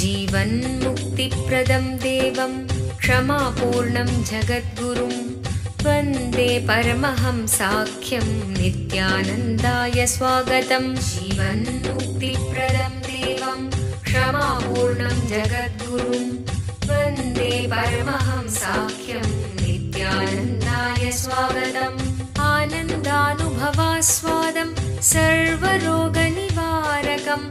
जीवन्मुक्तिप्रदं देवं क्षमापूर्णं जगद्गुरुं वन्दे परमहंसाख्यं नित्यानन्दाय स्वागतं। जीवन्मुक्तिप्रदं देवं क्षमापूर्णं जगद्गुरुं वन्दे परमहंसाख्यं नित्यानन्दाय स्वागतम्। आनन्दानुभवास्वादं सर्वरोगनिवारकं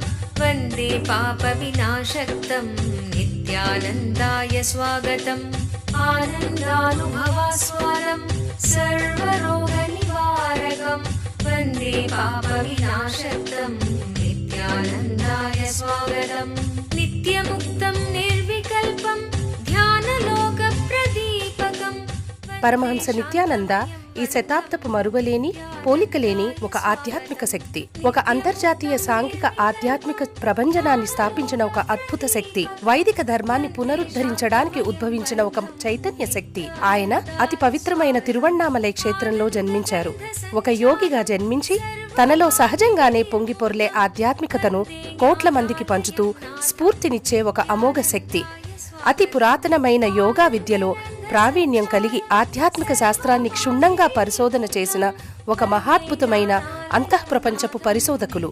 वन्दे पापविनाशक्तं नित्यानन्दाय स्वागतम्। आनन्दानुभवास्वादं सर्वरोगनिवारकं वन्दे पापविनाशक्तं नित्यानन्दाय स्वागतम्। नित्यमुक्तं निर्विकल्पं ध्यानलोकप्रदीपकं। పరమహంస నిత్యానంద ఈ శతాబ్దపు మరువలేని పోలికలేని ఒక ఆధ్యాత్మిక శక్తి, ఒక అంతర్జాతీయ సాంఘిక ఆధ్యాత్మిక ప్రభంజనాన్ని స్థాపించిన ఒక అద్భుత శక్తి, వైదిక ధర్మాన్ని పునరుద్ధరించడానికి ఉద్భవించిన ఒక చైతన్య శక్తి. ఆయన అతి పవిత్రమైన తిరువణ్ణామలై క్షేత్రంలో జన్మించారు. ఒక యోగిగా జన్మించి తనలో సహజంగానే పొంగిపొర్లే ఆధ్యాత్మికతను కోట్ల మందికి పంచుతూ స్ఫూర్తినిచ్చే ఒక అమోఘ శక్తి. అతి పురాతనమైన యోగా విద్యలో ప్రావీణ్యం కలిగి ఆధ్యాత్మిక శాస్త్రాన్ని క్షుణ్ణంగా పరిశోధన చేసిన ఒక మహాద్భుతమైన అంతఃప్రపంచపు పరిశోధకులు,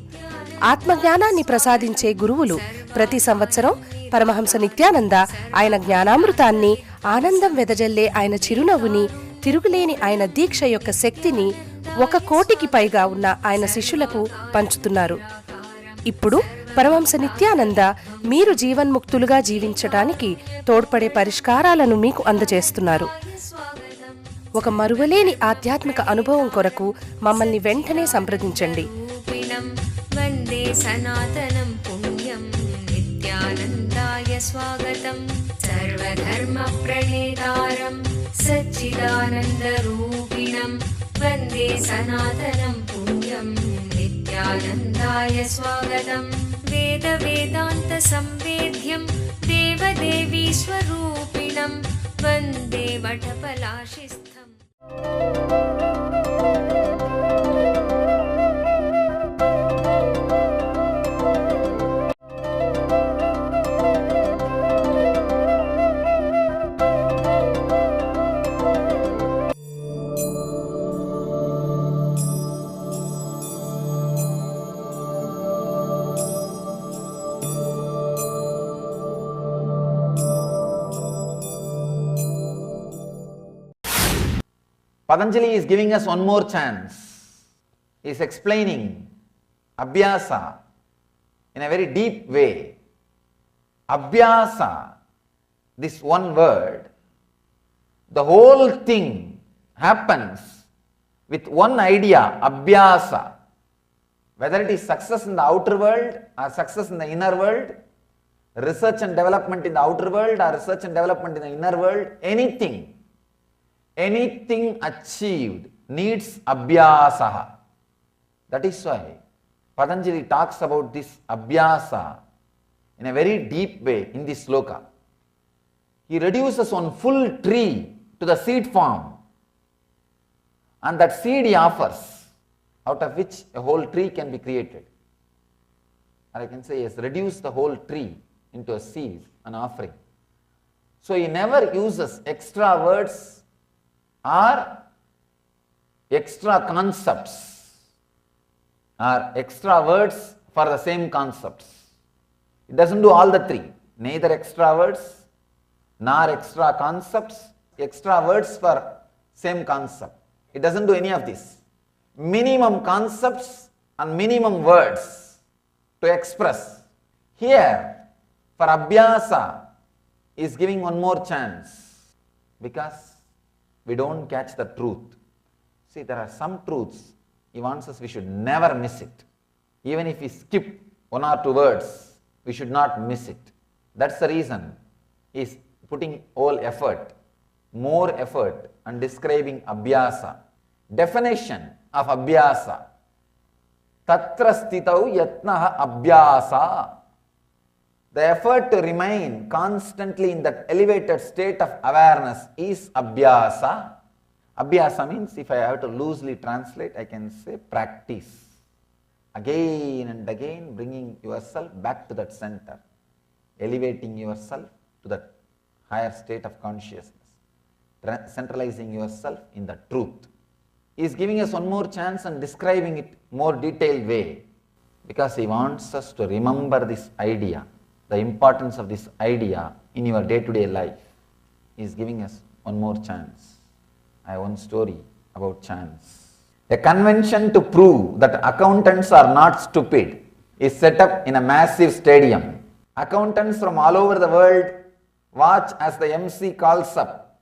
ఆత్మజ్ఞానాన్ని ప్రసాదించే గురువులు. ప్రతి సంవత్సరం పరమహంస నిత్యానంద ఆయన జ్ఞానామృతాన్ని, ఆనందం వెదజల్లే ఆయన చిరునవ్వుని, తిరుగులేని ఆయన దీక్ష యొక్క శక్తిని 1 కోటికి పైగా ఉన్న ఆయన శిష్యులకు పంచుతున్నారు. ఇప్పుడు పరమహంస నిత్యానంద మీరు జీవన్ముక్తులుగా జీవించడానికి తోడ్పడే పరిష్కారాలను మీకు అందజేస్తున్నారు. ఒక మరువలేని ఆధ్యాత్మిక అనుభవం కొరకు మమ్మల్ని వెంటనే సంప్రదించండి. వందే సనాతనం పుణ్యం నిత్యానందాయ స్వాగతం. సర్వధర్మ ప్రణేతారం సచ్చిదానంద రూపిణం వందే సనాతనం పుణ్యం నిత్యానందాయ స్వాగతం. వేద వేదాంత సంవేద్యం దేవదేవీ స్వరూపిణం వందే వటపలాశిస్థం. Patanjali is giving us one more chance. He is explaining Abhyasa in a very deep way. Abhyasa, this one word, the whole thing happens with one idea, Abhyasa. Whether it is success in the outer world or success in the inner world, research and development in the outer world or research and development in the inner world, anything achieved needs abhyasa. That is why Patanjali talks about this abhyasa in a very deep way in this sloka. He reduces one full tree to the seed form, and that seed he offers, out of which a whole tree can be created. Or I can say he has reduced the whole tree into a seed, an offering. So he never uses extra words or extra concepts or extra words for the same concepts. It doesn't do all the three, neither extra words nor extra concepts, extra words for same concept. It doesn't do any of this. Minimum concepts and minimum words to express. Here, for Abhyasa, is giving one more chance because we don't catch the truth. See, there are some truths he wants us, we should never miss it. Even if we skip 1 or 2 words, we should not miss it. That's the reason he is putting all effort, more effort on describing Abhyasa. Definition of Abhyasa. Tatra stitau yatnaha Abhyasa. The effort to remain constantly in that elevated state of awareness is Abhyasa. Abhyasa means, if I have to loosely translate, I can say practice. Again and again bringing yourself back to that center. elevating yourself to that higher state of consciousness, centralizing yourself in the truth. He is giving us one more chance and describing it more detailed way, because he wants us to remember this idea, the importance of this idea in your day-to-day life. He is giving us one more chance. I have one story about chance. A convention to prove that accountants are not stupid is set up in a massive stadium. Accountants from all over the world watch as the MC calls up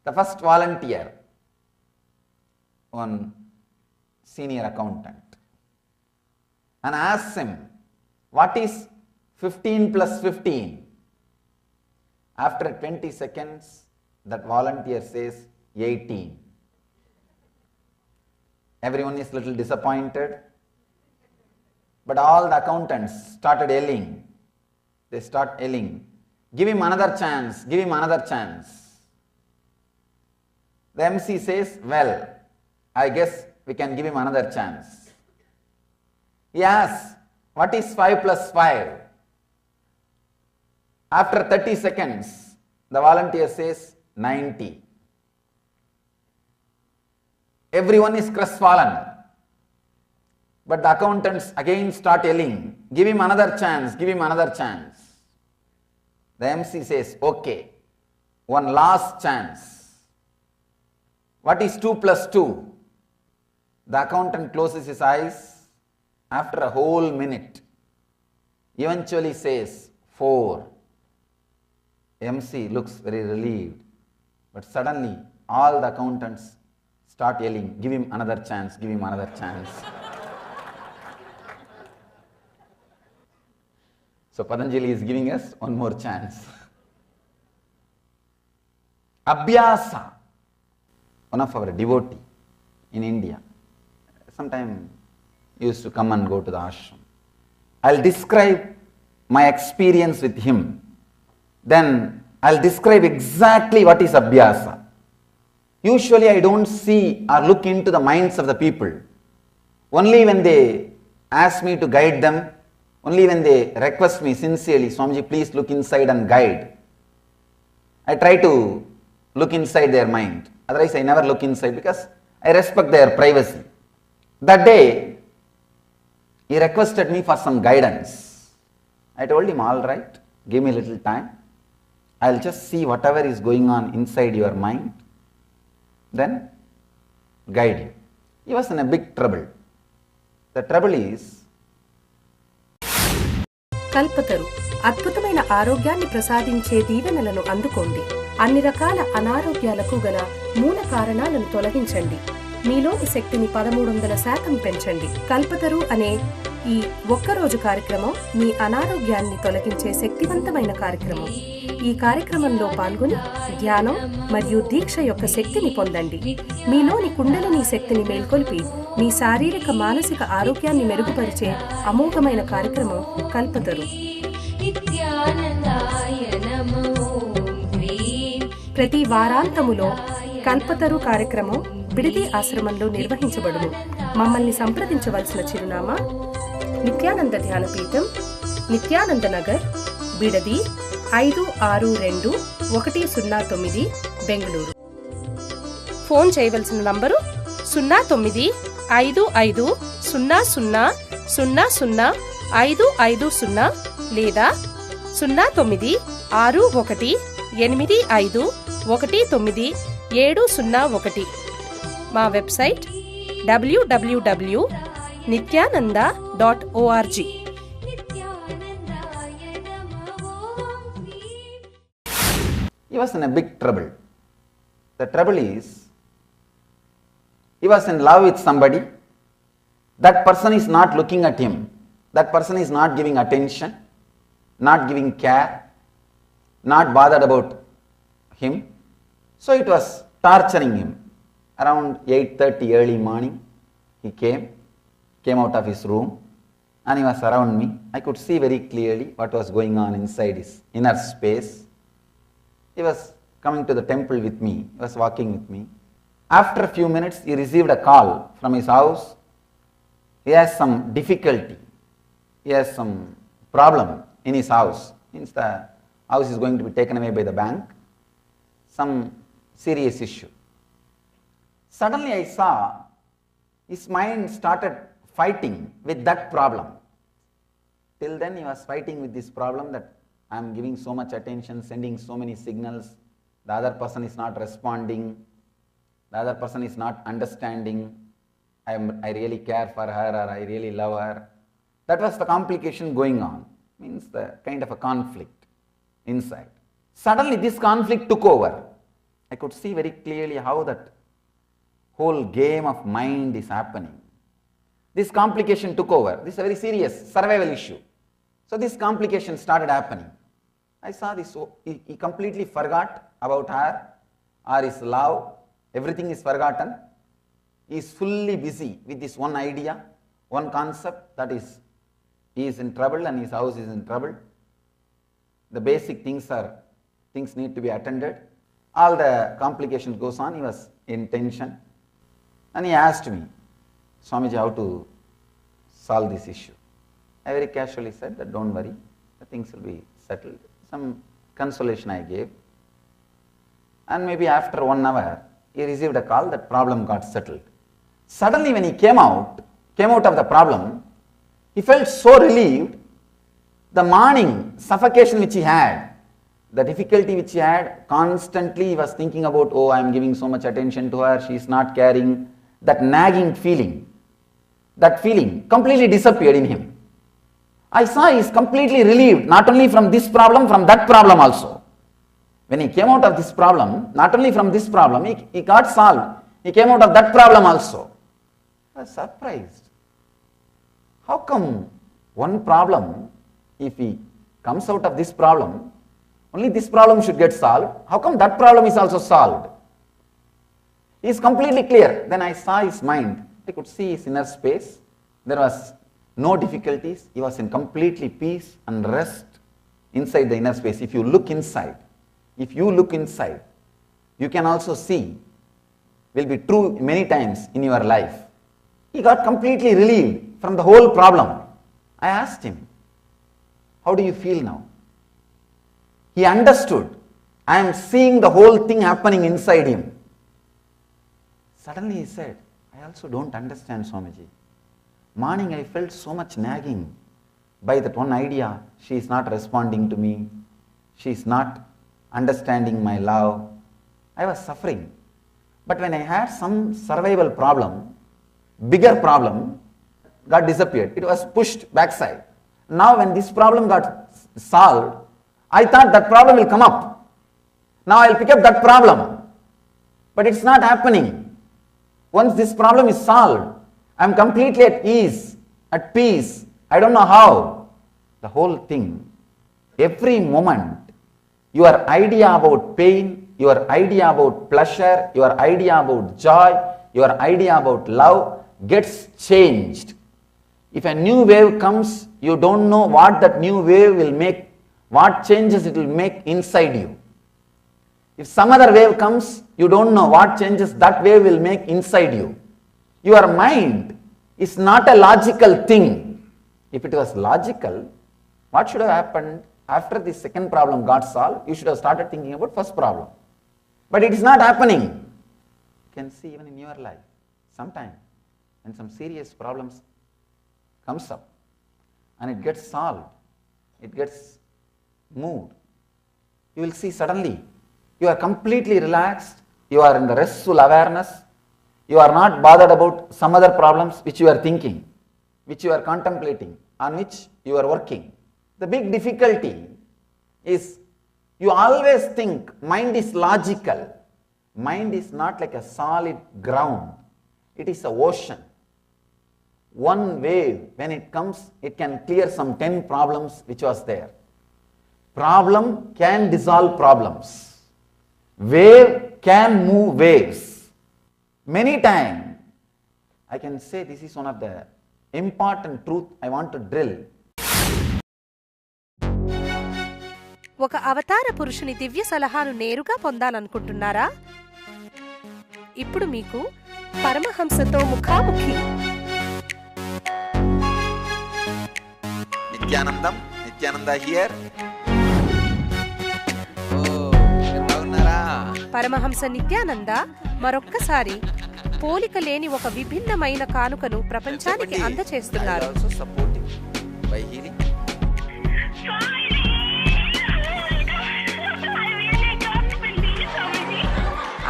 the first volunteer, one senior accountant, and asks him, what is 15 plus 15? After 20 seconds, that volunteer says 18. Everyone is a little disappointed, but all the accountants started yelling. They start yelling, give him another chance, give him another chance. The MC says, well, I guess we can give him another chance. He asks, what is 5 plus 5? After 30 seconds, the volunteer says 90. Everyone is crestfallen. But the accountants again start yelling, give him another chance, give him another chance. The MC says, okay, one last chance. What is 2 plus 2? The accountant closes his eyes after a whole minute, eventually says 4. MC looks very relieved, but suddenly all the accountants start yelling, give him another chance, give him another chance. So Patanjali is giving us one more chance. Abhyasa, one of our devotee in India, sometime used to come and go to the ashram. I'll describe my experience with him. Then I'll describe exactly what is Abhyasa. Usually I don't see or look into the minds of the people. Only when they ask me to guide them, only when they request me sincerely, Swamiji, please look inside and guide, I try to look inside their mind. Otherwise I never look inside because I respect their privacy. That day, he requested me for some guidance. I told him, all right, give me a little time. I'll just see whatever is going on inside your mind, then guide you. He was in a big trouble. The trouble is, Kalpataru అద్భుతమైన ఆరోగ్యాన్ని ప్రసాదించే దీవెనలను అందుకోండి. అన్ని రకాల అనారోగ్యాలకు గల మూల కారణాలను తొలగించండి. మీలోని శక్తిని 1300% పెంచండి. కల్పతరు అనే ఈ ఒక్కరోజు కార్యక్రమం మీ అనారోగ్యాన్ని తొలగించే శక్తివంతమైన కార్యక్రమం. ఈ కార్యక్రమంలో పాల్గొని ధ్యానం మరియు దీక్ష యొక్క శక్తిని పొందండి. మీలోని కుండలిని శక్తిని మేల్కొల్పి మీ శారీరక మానసిక ఆరోగ్యాన్ని మెరుగుపరిచే అమోఘమైన కార్యక్రమం కల్పతరు. ప్రతి వారాంతములో కల్పతరు కార్యక్రమం బిడిది ఆశ్రమంలో నిర్వహించబడును. మమ్మల్ని సంప్రదించవలసిన చిరునామా నిత్యానంద ధ్యానపీఠం, నిత్యానంద నగర్, బిడది 562109, బెంగళూరు. ఫోన్ చేయవలసిన నంబరు 095500000550 లేదా 096185190701. మా website www.nithyananda.org. he was in a big trouble. The trouble is, he was in love with somebody. That person is not looking at him. That person is not giving attention, not giving care, not bothered about him. So it was torturing him. Around 8:30 early morning, he came out of his room and he was around me. I could see very clearly what was going on inside his inner space. He was coming to the temple with me, he was walking with me. After a few minutes, he received a call from his house. He has some difficulty, he has some problem in his house. means the house is going to be taken away by the bank, some serious issue. Suddenly I saw his mind started fighting with that problem. Till then he was fighting with this problem that I am giving so much attention, sending so many signals, the other person is not responding, the other person is not understanding, I really care for her or I really love her. That was the complication going on, means the kind of a conflict inside. Suddenly this conflict took over. I could see very clearly how that whole game of mind is happening. This complication took over. This is a very serious survival issue. So this complication started happening. I saw this, so he completely forgot about her or his love. Everything is forgotten. He is fully busy with this one idea, one concept, that is, he is in trouble and his house is in trouble. The basic things need to be attended. All the complications goes on. He was in tension. And he asked me, Swamiji, how to solve this issue. I very casually said that don't worry, the things will be settled. Some consolation I gave. And maybe after 1 hour, he received a call that problem got settled. Suddenly when he came out of the problem, he felt so relieved. The morning suffocation which he had, the difficulty which he had, constantly he was thinking about, oh, I am giving so much attention to her, she is not caring. That nagging feeling, that feeling completely disappeared in him. I saw he is completely relieved, not only from this problem, from that problem also. When he came out of this problem, not only from this problem, he got solved. He came out of that problem also. I was surprised. How come one problem, if he comes out of this problem, only this problem should get solved? How come that problem is also solved? He is completely clear. Then I saw his mind. I could see his inner space. There was no difficulties. He was in completely peace and rest inside the inner space. If you look inside, you can also see, will be true many times in your life. He got completely relieved from the whole problem. I asked him, how do you feel now? He understood. I am seeing the whole thing happening inside him. Suddenly he said, I also don't understand, Swamiji. Morning I felt so much nagging by that one idea. She is not responding to me. She is not understanding my love. I was suffering. But when I had some survival problem, bigger problem, got disappeared. It was pushed backside. Now when this problem got solved, I thought that problem will come up. Now I will pick up that problem. But it's not happening. Once this problem is solved, I am completely at ease, at peace. I don't know how. The whole thing, every moment, your idea about pain, your idea about pleasure, your idea about joy, your idea about love gets changed. If a new wave comes, you don't know what that new wave will make, what changes it will make inside you. If some other wave comes, you don't know what changes that wave will make inside you. Your mind is not a logical thing. If it was logical, what should have happened after the second problem got solved? You should have started thinking about first problem. But it is not happening. You can see even in your life, sometime when some serious problems comes up and it gets solved, it gets moved, you will see suddenly you are completely relaxed, you are in the restful awareness, you are not bothered about some other problems which you are thinking, which you are contemplating, on which you are working. The big difficulty is you always think mind is logical. Mind is not like a solid ground, it is an ocean. One wave, when it comes, it can clear some 10 problems which was there. Problem can dissolve problems. Wave can move waves. Many times, I can say this is one of the important truth I want to drill. ఒక అవతార పురుషుని దివ్య సలహాను నేరుగా పొందాలనుకుంటున్నారా? ఇప్పుడు మీకు పరమహంసతో ముఖాముఖి. Nithyananda here. Paramahamsa Nityananda మరొక్కసారి పోలిక లేని ఒక విభిన్నమైన కానుకను ప్రపంచానికి అందచేస్తున్నారు.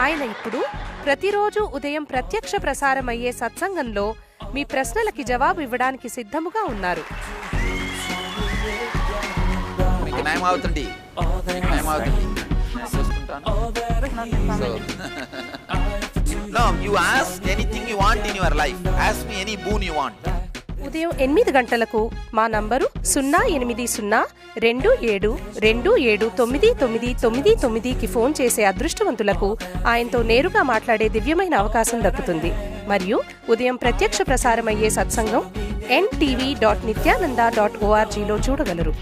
ఆయన ఇప్పుడు ప్రతిరోజు ఉదయం ప్రత్యక్ష ప్రసారమయ్యే సత్సంగంలో మీ ప్రశ్నలకి జవాబు ఇవ్వడానికి సిద్ధముగా ఉన్నారు. ఉదయం 8 గంటలకు మా నంబరు 08027279999కి ఫోన్ చేసే అదృష్టవంతులకు ఆయనతో నేరుగా మాట్లాడే దివ్యమైన అవకాశం దక్కుతుంది. మరియు ఉదయం ప్రత్యక్ష ప్రసారమయ్యే సత్సంగం ntv.nithyananda.orgలో చూడగలరు.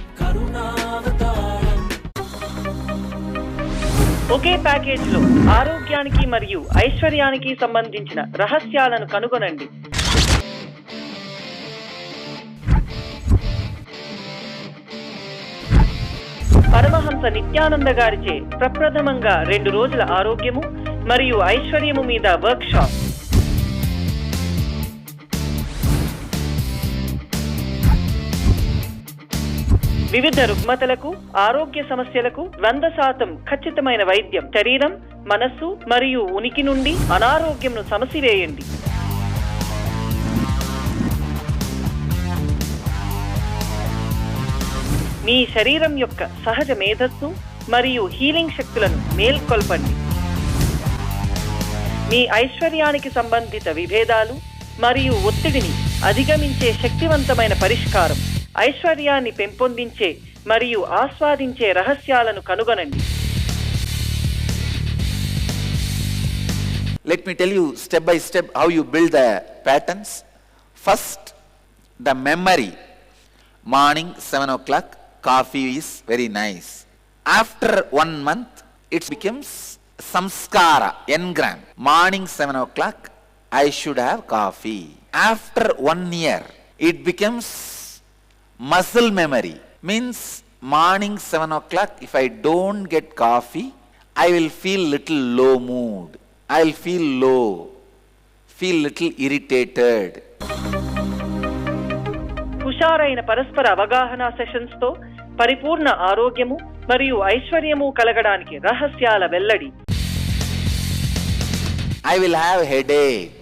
ఒకే ప్యాకేజ్ లో ఆరోగ్యానికి మరియు ఐశ్వర్యానికి సంబంధించిన రహస్యాలను కనుగొనండి. పరమహంస నిత్యానంద గారిచే ప్రప్రథమంగా 2 రోజుల ఆరోగ్యము మరియు ఐశ్వర్యము మీద వర్క్ షాప్. వివిధ రుగ్మతలకు, ఆరోగ్య సమస్యలకు 100% ఖచ్చితమైన వైద్యం. శరీరం, మనస్సు మరియు ఉనికి నుండి అనారోగ్యంను సమసివేయండి. మీ శరీరం యొక్క సహజ మేధస్సు మరియు హీలింగ్ శక్తులను మేల్కొల్పండి. మీ ఐశ్వర్యానికి సంబంధిత విభేదాలు మరియు ఒత్తిడిని అధిగమించే శక్తివంతమైన పరిష్కారం. ఐశ్వర్యాన్ని పెంపొందించే మరియు ఆస్వాదించే రహస్యాలను కనుగొనండి. Let me tell you step by step how you build the patterns. First, the memory. Morning 7 o'clock, coffee is very nice. After 1 month, it becomes samskara, engram. Morning 7 o'clock, I should have coffee. After 1 year, it becomes muscle memory. Means morning 7 o'clock, if I don't get coffee, I will feel little low mood. I will feel low, feel little irritated. హుషారైన పరస్పర అవగాహన sessions తో పరిపూర్ణ ఆరోగ్యము మరియు ఐశ్వర్యము కలగడానికి రహస్యాల వెల్లడి. I will have headache.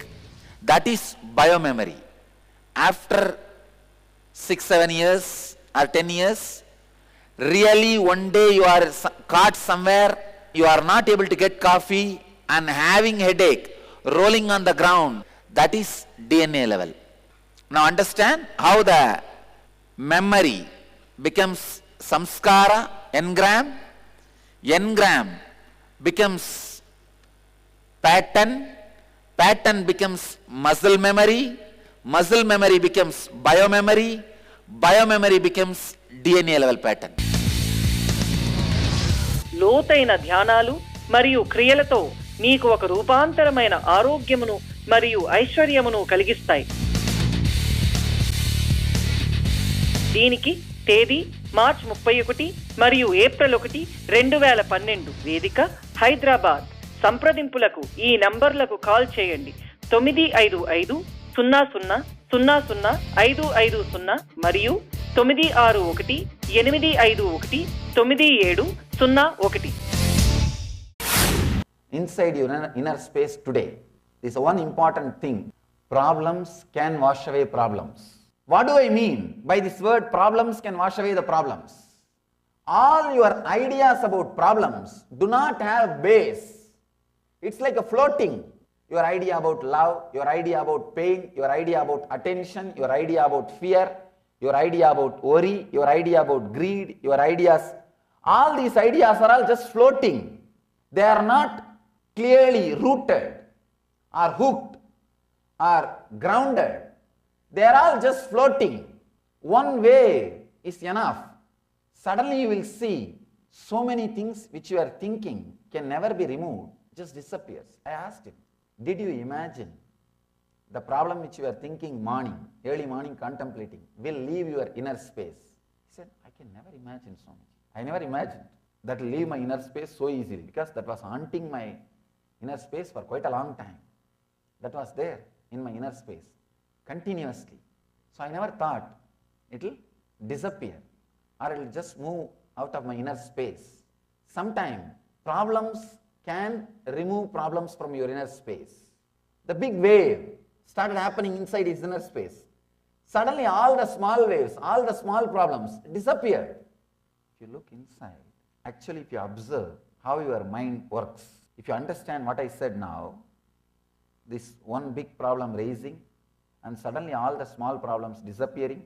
That is biomemory. After 6-7 years or 10 years, really one day you are caught somewhere, you are not able to get coffee and having headache, rolling on the ground. That is DNA level. Now understand how the memory becomes samskara, engram. Engram becomes pattern. Pattern becomes muscle memory. Muscle memory becomes biomemory. Biomemory becomes DNA level pattern. లోతైన ధ్యానాలు మరియు క్రియలతో నీకు ఒక రూపాంతరమైన ఆరోగ్యమును మరియు ఐశ్వర్యమును కలిగిస్తాయి. దీనికి తేదీ మార్చి 31 మరియు ఏప్రిల్ 1, 2012. వేదిక హైదరాబాద్. సంప్రదింపులకు ఈ నంబర్లకు కాల్ చేయండి. 955-00-00-550 మరియు 961-851-9701. Inside your inner space today, this is one important thing. Problems can wash away problems. What do I mean by this word problems can wash away the problems? All your ideas about problems do not have base. It's like a floating. Your idea about love, your idea about pain, your idea about attention, your idea about fear, your idea about worry, your idea about greed, your ideas. All these ideas are all just floating. They are not clearly rooted or hooked or grounded. They are all just floating. One wave is enough. Suddenly you will see so many things which you are thinking can never be removed, just disappears. I asked him, did you imagine the problem which you are thinking morning, early morning contemplating, will leave your inner space? He said, I can never imagine so much. I never imagined. that will leave my inner space so easily, because that was haunting my inner space for quite a long time. That was there in my inner space continuously. So I never thought it will disappear or it will just move out of my inner space. Sometimes problems can remove problems from your inner space. The big wave started happening inside his inner space. Suddenly all the small waves, all the small problems disappeared. If you look inside, actually if you observe how your mind works, if you understand what I said now, this one big problem raising and suddenly all the small problems disappearing,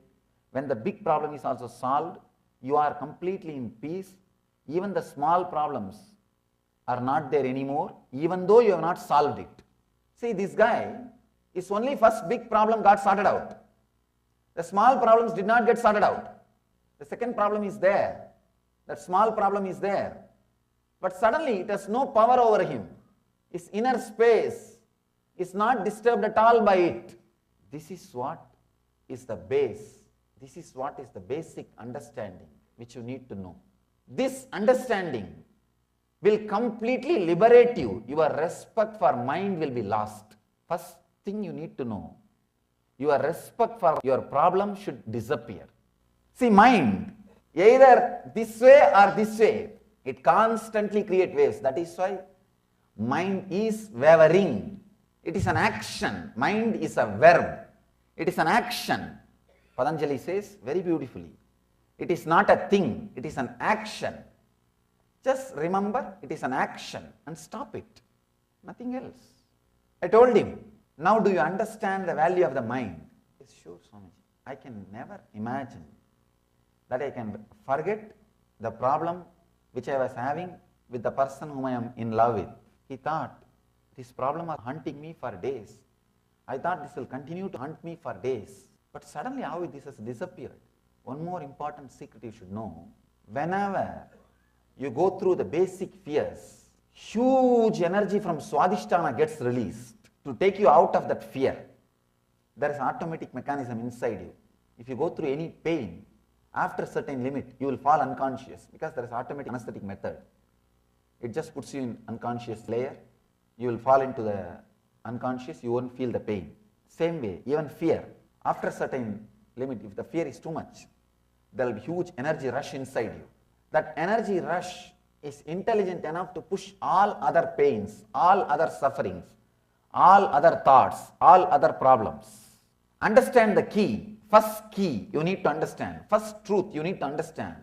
when the big problem is also solved, you are completely in peace. Even the small problems are not there anymore, even though you have not solved it. See, this guy, his only first big problem got sorted out. The small problems did not get sorted out. The second problem is there. That small problem is there. But suddenly it has no power over him. His inner space is not disturbed at all by it. This is what is the base. This is what is the basic understanding which you need to know. This understanding will completely liberate you. Your respect for mind will be lost. First thing you need to know, your respect for your problem should disappear. See, mind, either this way or this way, it constantly creates waves. That is why mind is wavering. It is an action. Mind is a verb. It is an action. Patanjali says very beautifully, it is not a thing, it is an action. Just remember, it is an action and stop it. Nothing else. I told him, now do you understand the value of the mind? Yes, sure, Swamiji. I can never imagine that I can forget the problem which I was having with the person whom I am in love with. He thought, this problem was haunting me for days. I thought this will continue to haunt me for days. But suddenly how this has disappeared. One more important secret you should know. Whenever you go through the basic fears, huge energy from Swadhisthana gets released to take you out of that fear. There is an automatic mechanism inside you. If you go through any pain, after a certain limit, you will fall unconscious because there is automatic anesthetic method. It just puts you in unconscious layer. You will fall into the unconscious, you won't feel the pain. Same way, even fear. After a certain limit, if the fear is too much, there will be huge energy rush inside you. That energy rush is intelligent enough to push all other pains, all other sufferings, all other thoughts, all other problems. Understand the key. First key you need to understand. First truth you need to understand.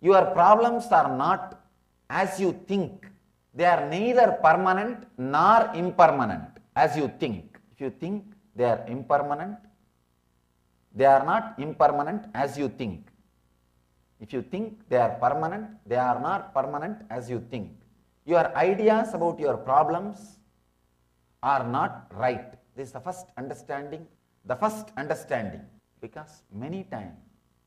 Your problems are not as you think. They are neither permanent nor impermanent as you think. If you think they are impermanent, they are not impermanent as you think. If you think they are permanent, they are not permanent as you think. Your ideas about your problems are not right. This is the first understanding. The first understanding. Because many times,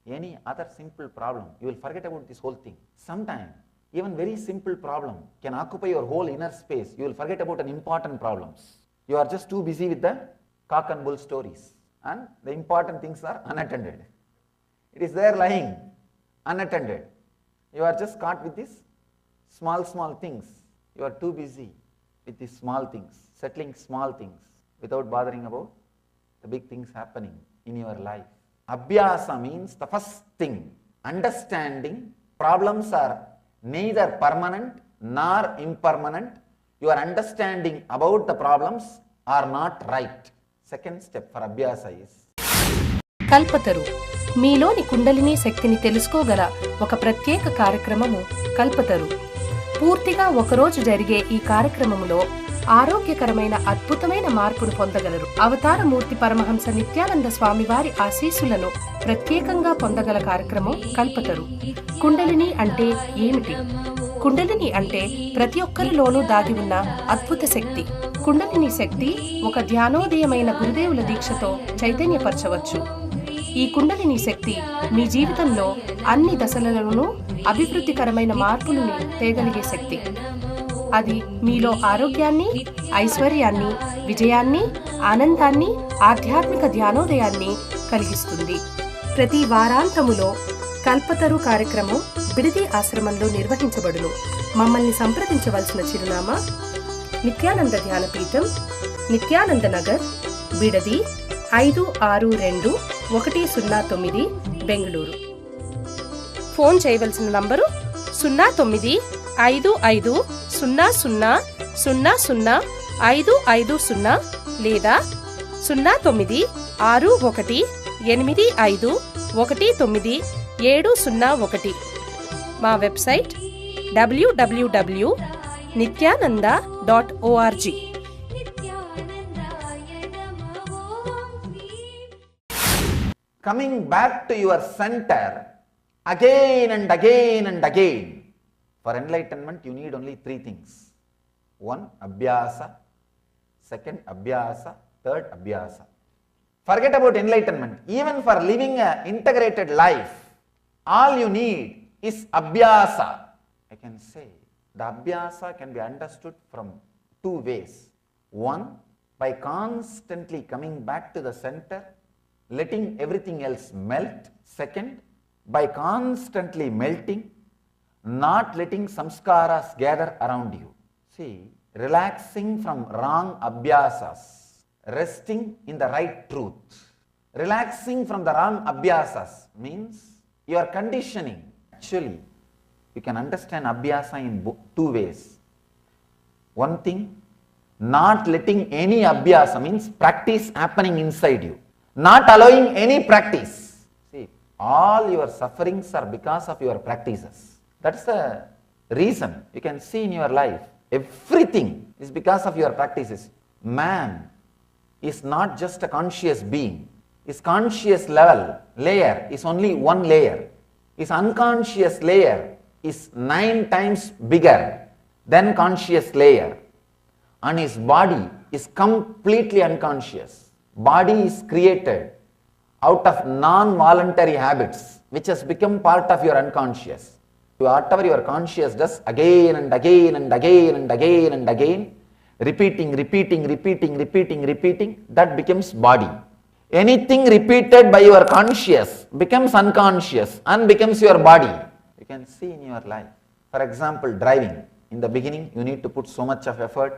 any other simple problem, you will forget about this whole thing. Sometimes, even very simple problem can occupy your whole inner space. You will forget about an important problems. You are just too busy with the cock and bull stories. And the important things are unattended. It is there lying, unattended. You are just caught with these small things. You are too busy with these small things, settling small things without bothering about the big things happening in your life. Abhyasa means the first thing, understanding problems are neither permanent nor impermanent. Your understanding about the problems are not right. Second step for Abhyasa is Kalpataru. మీలోని కుండలిని శక్తిని తెలుసుకోగల ఒక ప్రత్యేక కార్యక్రమము కల్పతరు. పూర్తిగా ఒకరోజు జరిగే ఈ కార్యక్రమములో ఆరోగ్యకరమైన అద్భుతమైన మార్పును పొందగలరు. అవతారమూర్తి పరమహంస నిత్యానంద స్వామి వారి ఆశీస్సులను ప్రత్యేకంగా పొందగల కార్యక్రమం కల్పతరు. కుండలిని అంటే ఏమిటి? కుండలిని అంటే ప్రతి ఒక్కరిలోనూ దాగి ఉన్న అద్భుత శక్తి. కుండలిని శక్తి ఒక ధ్యానోదయమైన గురుదేవుల దీక్షతో చైతన్యపరచవచ్చు. ఈ కుండలిని శక్తి మీ జీవితంలో అన్ని దశలలోనూ అభివృద్ధికరమైన మార్పులను తేగలిగే శక్తి. అది మీలో ఆరోగ్యాన్ని, ఐశ్వర్యాన్ని, విజయాన్ని, ఆనందాన్ని, ఆధ్యాత్మిక ధ్యానోదయాన్ని కలిగిస్తుంది. ప్రతి వారాంతములో కల్పతరు కార్యక్రమం బిడిది ఆశ్రమంలో నిర్వహించబడును. మమ్మల్ని సంప్రదించవలసిన చిరునామా నిత్యానంద ధ్యానపీఠం, నిత్యానంద నగర్, బిడది 562109, బెంగళూరు. ఫోన్ చేయవలసిన నంబరు 095500000550 లేదా 096185190701. మా website www.nithyananda.org. Coming back to your center again and again and again. For enlightenment, you need only three things. One, abhyasa. Second, abhyasa. Third, abhyasa. Forget about enlightenment. Even for living an integrated life, all you need is abhyasa. I can say the abhyasa can be understood from two ways. One, by constantly coming back to the center, letting everything else melt. Second, by constantly melting, not letting samskaras gather around you. See, relaxing from wrong abhyasas, resting in the right truth. Relaxing from the wrong abhyasas means your conditioning. Actually, you can understand abhyasa in two ways. One thing, not letting any abhyasa means practice happening inside you. Not allowing any practice. See, all your sufferings are because of your practices. That's the reason. You can see in your life, everything is because of your practices. Man is not just a conscious being. His conscious layer is only one layer. His unconscious layer is 9 times bigger than conscious layer. And his body is completely unconscious. Body is created out of non-voluntary habits, which has become part of your unconscious. Whatever your conscious does again and again and again and again and again, repeating, that becomes body. Anything repeated by your conscious becomes unconscious and becomes your body. You can see in your life. For example, driving. In the beginning, you need to put so much of effort.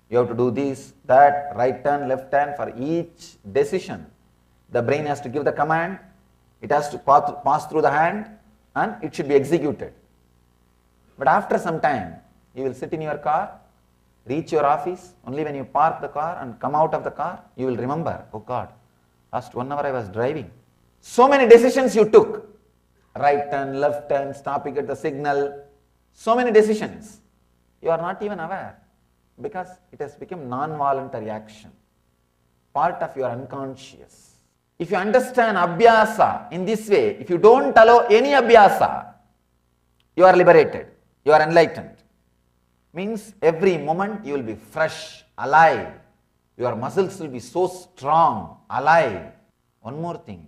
You have to do this, that, right turn, left turn. For each decision, the brain has to give the command, it has to pass through the hand, and it should be executed. But after some time, you will sit in your car, reach your office. Only when you park the car and come out of the car, you will remember, oh God, last 1 hour I was driving. So many decisions you took. Right turn, left turn, stopping at the signal. So many decisions. You are not even aware. Because it has become non-voluntary action, part of your unconscious. If you understand abhyasa in this way, if you don't allow any abhyasa, you are liberated, you are enlightened. Means every moment you will be fresh, alive. Your muscles will be so strong, alive. One more thing,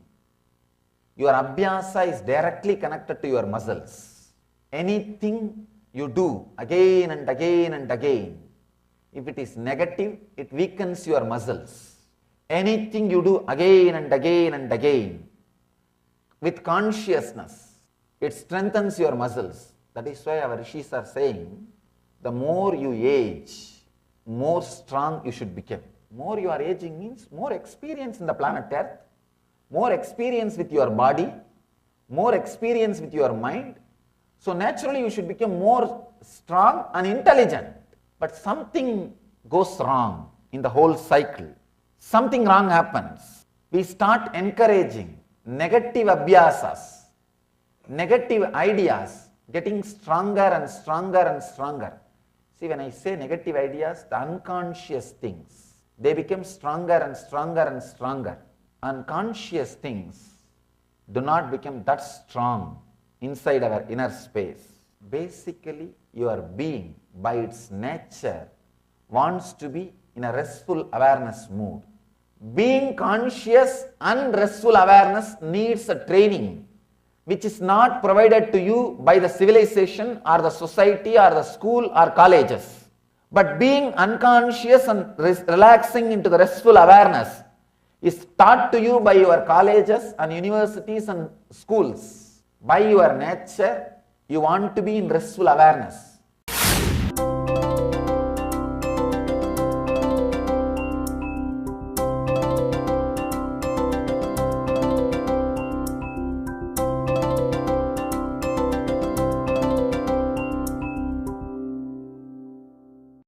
your abhyasa is directly connected to your muscles. Anything you do again and again and again, if it is negative, it weakens your muscles. Anything you do again and again and again with consciousness, it strengthens your muscles. That is why our rishis are saying, the more you age, more strong you should become. More you are aging means more experience in the planet Earth, more experience with your body, more experience with your mind. So naturally you should become more strong and intelligent. But something goes wrong in the whole cycle. Something wrong happens. We start encouraging negative abhyasas, negative ideas getting stronger and stronger and stronger. See, when I say negative ideas, the unconscious things, they become stronger and stronger and stronger. Unconscious things do not become that strong inside our inner space. Basically, your being, by its nature, wants to be in a restful awareness mood. Being conscious and restful awareness needs a training which is not provided to you by the civilization or the society or the school or colleges. But being unconscious and relaxing into the restful awareness is taught to you by your colleges and universities and schools. By your nature, you want to be in restful awareness.